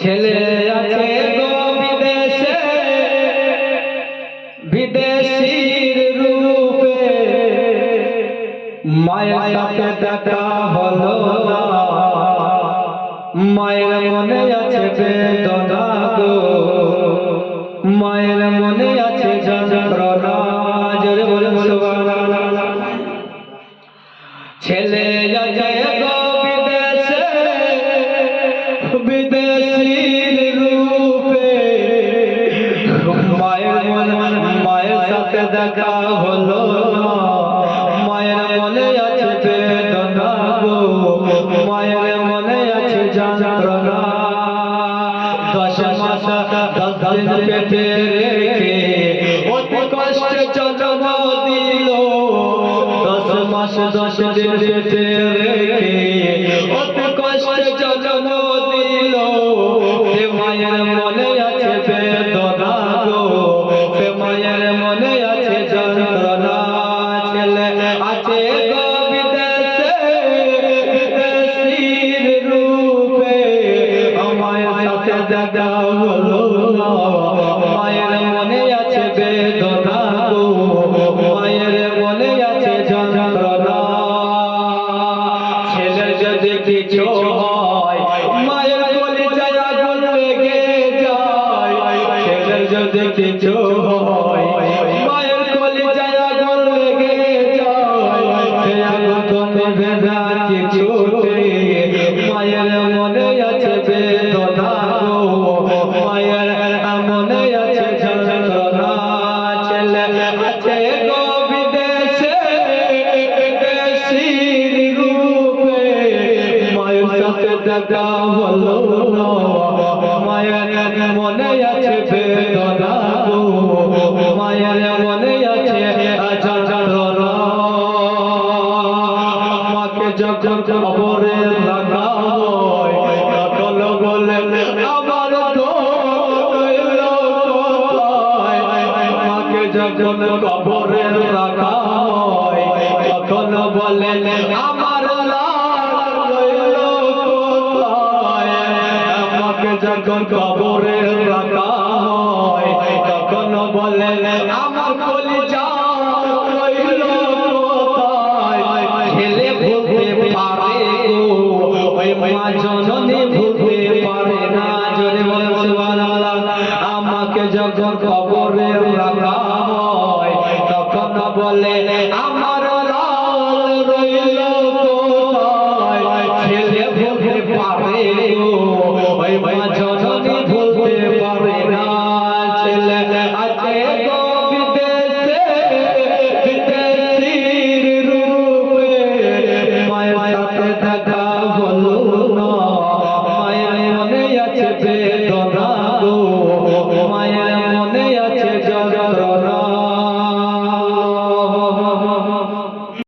ছেলে আছে গো বিদেশে বিদেশির রূপে মায়ের সাথে দেখা হলো না মায়ের মনে আছে বেদনা গো মায়ের মনে আছে যন্ত্রণা জোরে বলুন সুবহানাল্লাহ ছেলে আছে গো বিদেশে বিদেশির রূপে মায়ের সাথে দেখা হলো মায়ের মনে আছে বেদনা গো মায়ের মনে আছে যন্ত্রণা 10 মাস 10 দিন পেটে রেখে অতি কষ্টে জন্ম দিল 10 মাস 10 দিন পেটে রেখে অতি কষ্টে জন্ম দিল সে মায়ের মনে আছে বেদনা গো সে মায়ের মনে আছে যন্ত্রণা ছেলে আছে গো বিদেশে বিদেশির রূপে মায়ের সাথে দেখা হলো মায়ের মনে আছে বেদনা গো মায়ের মনে আছে যন্ত্রণা ছেলের যদি কিছু হয় মায়ের কলিজায় আগুন লেগে যায় ছেলের যদি কিছু হয় মায়ের কলিজায় আগুন লেগে যায় সে আগুন তো নেভে না কিছুতে মায়ের মনে আছে বেদনা গো মায়ের মনে আছে যন্ত্রণা ছেলে আছে গো বিদেশে বিদেশির রূপে মায়ের সাথে দেখা হলো মায়ের মনে আছে বেদনা গো মায়ের মনে আছে যন্ত্রণা আমাকে যখন কবরে রাখা হয় তখন বলে আমার আমাকে যখন কবরে রাখা হয় তখন বলে আমার আমাকে যখন কবরে রাখা হয় তখন বলে আমার কলিজা রইল কোথায় ছেলে ভুলতে পারে গো ওই মা জননী ভুলতে পারে না জোরে বলুন সুবহানাল্লাহ আমাকে যখন কবরে রাখা হয় তখন বলে আমার লাল রইল কোথায় ছেলে ভুলতে পারে গো ওই মা জননী ভুলতে পারে না ছেলে আছে গো বিদেশে বিদেশির রূপে মায়ের সাথে দেখা